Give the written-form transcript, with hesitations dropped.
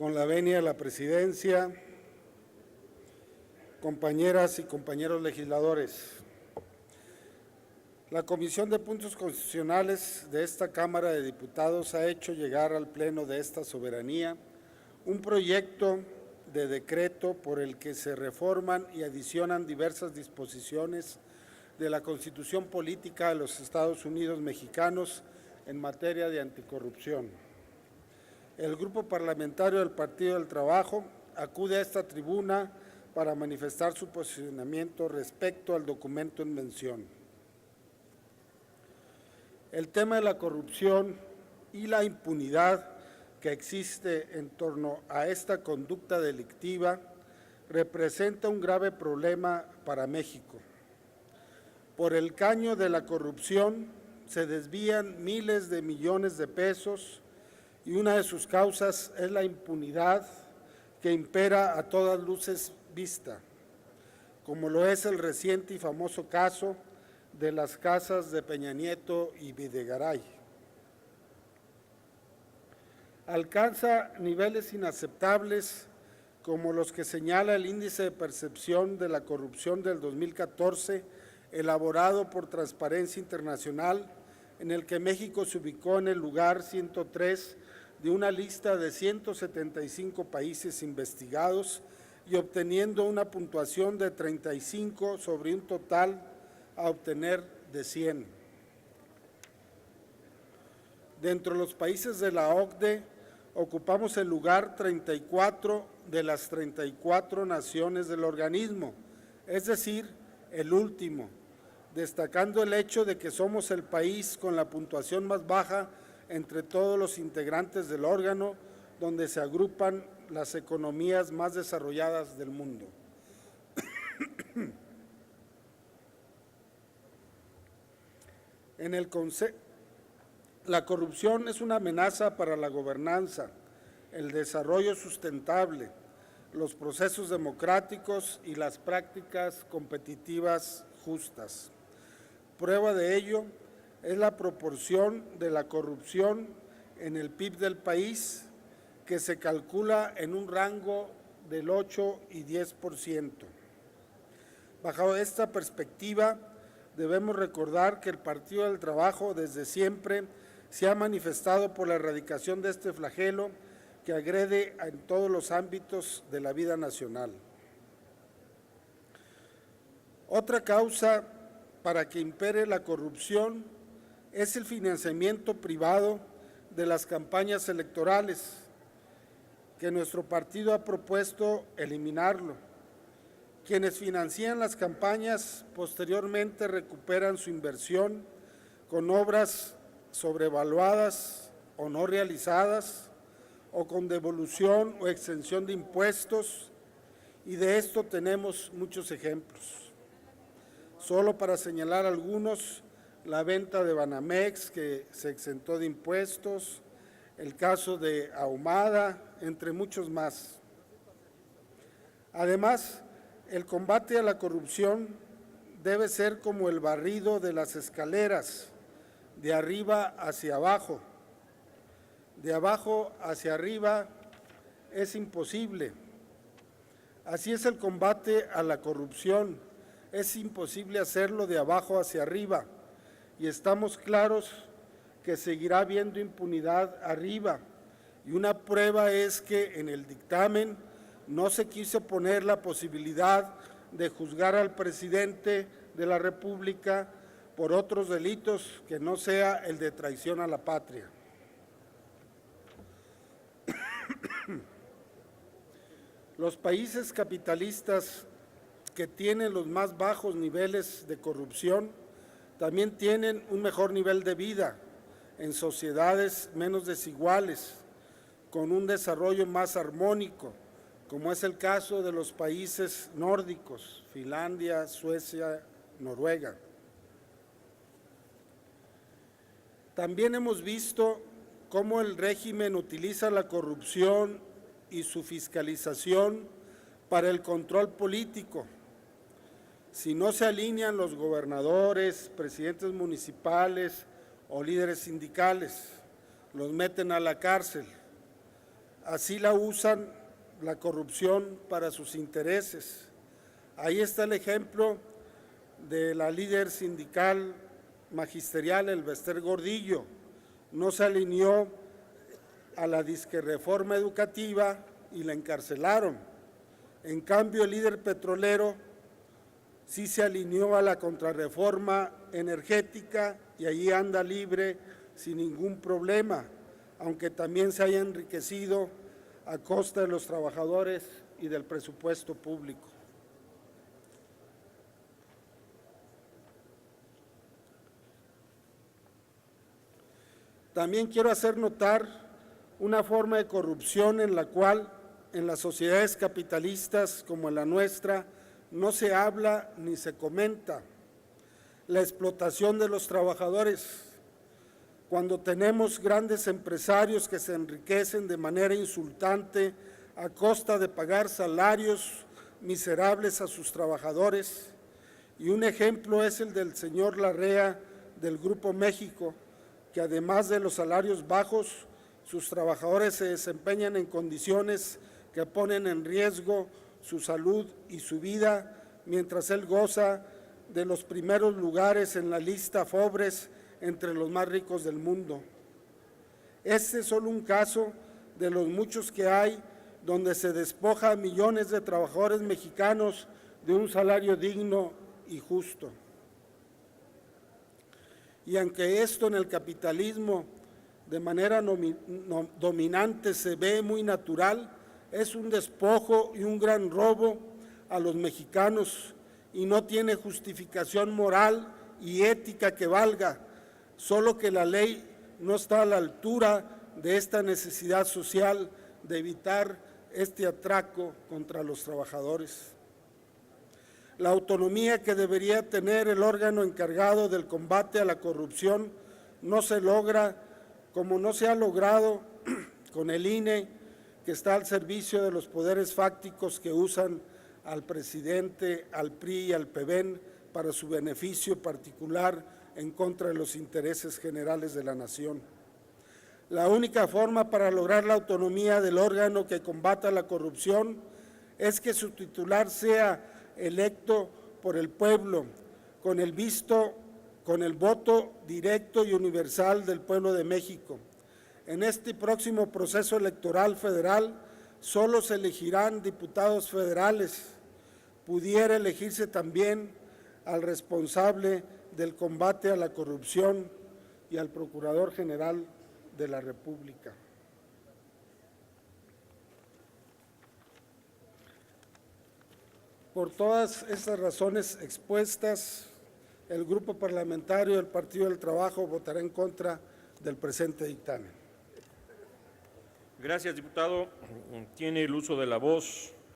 Con la venia de la presidencia, compañeras y compañeros legisladores, la Comisión de Puntos Constitucionales de esta Cámara de Diputados ha hecho llegar al Pleno de esta soberanía un proyecto de decreto por el que se reforman y adicionan diversas disposiciones de la Constitución Política de los Estados Unidos Mexicanos en materia de anticorrupción. El Grupo Parlamentario del Partido del Trabajo acude a esta tribuna para manifestar su posicionamiento respecto al documento en mención. El tema de la corrupción y la impunidad que existe en torno a esta conducta delictiva representa un grave problema para México. Por el caño de la corrupción se desvían miles de millones de pesos y una de sus causas es la impunidad que impera a todas luces vista, como lo es el reciente y famoso caso de las casas de Peña Nieto y Videgaray. Alcanza niveles inaceptables como los que señala el Índice de Percepción de la Corrupción del 2014, elaborado por Transparencia Internacional, en el que México se ubicó en el lugar 103 de una lista de 175 países investigados y obteniendo una puntuación de 35 sobre un total a obtener de 100. Dentro de los países de la OCDE, ocupamos el lugar 34 de las 34 naciones del organismo, es decir, el último, destacando el hecho de que somos el país con la puntuación más baja entre todos los integrantes del órgano, donde se agrupan las economías más desarrolladas del mundo. La corrupción es una amenaza para la gobernanza, el desarrollo sustentable, los procesos democráticos y las prácticas competitivas justas. Prueba de ello es la proporción de la corrupción en el PIB del país, que se calcula en un rango del 8 y 10%. Bajo esta perspectiva, debemos recordar que el Partido del Trabajo desde siempre se ha manifestado por la erradicación de este flagelo que agrede en todos los ámbitos de la vida nacional. Otra causa para que impere la corrupción es el financiamiento privado de las campañas electorales, que nuestro partido ha propuesto eliminarlo. Quienes financian las campañas posteriormente recuperan su inversión con obras sobrevaluadas o no realizadas, o con devolución o exención de impuestos, y de esto tenemos muchos ejemplos. Solo para señalar algunos, la venta de Banamex, que se exentó de impuestos, el caso de Ahumada, entre muchos más. Además, el combate a la corrupción debe ser como el barrido de las escaleras, de arriba hacia abajo. De abajo hacia arriba es imposible. Así es el combate a la corrupción, es imposible hacerlo de abajo hacia arriba, y estamos claros que seguirá habiendo impunidad arriba, y una prueba es que en el dictamen no se quiso poner la posibilidad de juzgar al presidente de la República por otros delitos que no sea el de traición a la patria. Los países capitalistas que tienen los más bajos niveles de corrupción también tienen un mejor nivel de vida en sociedades menos desiguales, con un desarrollo más armónico, como es el caso de los países nórdicos, Finlandia, Suecia, Noruega. También hemos visto cómo el régimen utiliza la corrupción y su fiscalización para el control político. Si no se alinean los gobernadores, presidentes municipales o líderes sindicales, los meten a la cárcel. Así la usan la corrupción para sus intereses. Ahí está el ejemplo de la líder sindical magisterial, Elbester Gordillo. No se alineó a la disque reforma educativa y la encarcelaron. En cambio, el líder petrolero sí se alineó a la contrarreforma energética y allí anda libre sin ningún problema, aunque también se haya enriquecido a costa de los trabajadores y del presupuesto público. También quiero hacer notar una forma de corrupción en la cual en las sociedades capitalistas como en la nuestra no se habla ni se comenta: la explotación de los trabajadores. Cuando tenemos grandes empresarios que se enriquecen de manera insultante a costa de pagar salarios miserables a sus trabajadores, y un ejemplo es el del señor Larrea del Grupo México, que además de los salarios bajos, sus trabajadores se desempeñan en condiciones que ponen en riesgo su salud y su vida, mientras él goza de los primeros lugares en la lista Forbes entre los más ricos del mundo. Este es solo un caso de los muchos que hay donde se despoja a millones de trabajadores mexicanos de un salario digno y justo. Y aunque esto en el capitalismo de manera dominante se ve muy natural, es un despojo y un gran robo a los mexicanos y no tiene justificación moral y ética que valga, solo que la ley no está a la altura de esta necesidad social de evitar este atraco contra los trabajadores. La autonomía que debería tener el órgano encargado del combate a la corrupción no se logra, como no se ha logrado con el INE, que está al servicio de los poderes fácticos que usan al presidente, al PRI y al PEVEN para su beneficio particular en contra de los intereses generales de la nación. La única forma para lograr la autonomía del órgano que combata la corrupción es que su titular sea electo por el pueblo, con el voto directo y universal del pueblo de México. En este próximo proceso electoral federal solo se elegirán diputados federales. Pudiera elegirse también al responsable del combate a la corrupción y al Procurador General de la República. Por todas estas razones expuestas, el Grupo Parlamentario del Partido del Trabajo votará en contra del presente dictamen. Gracias, diputado. Tiene el uso de la voz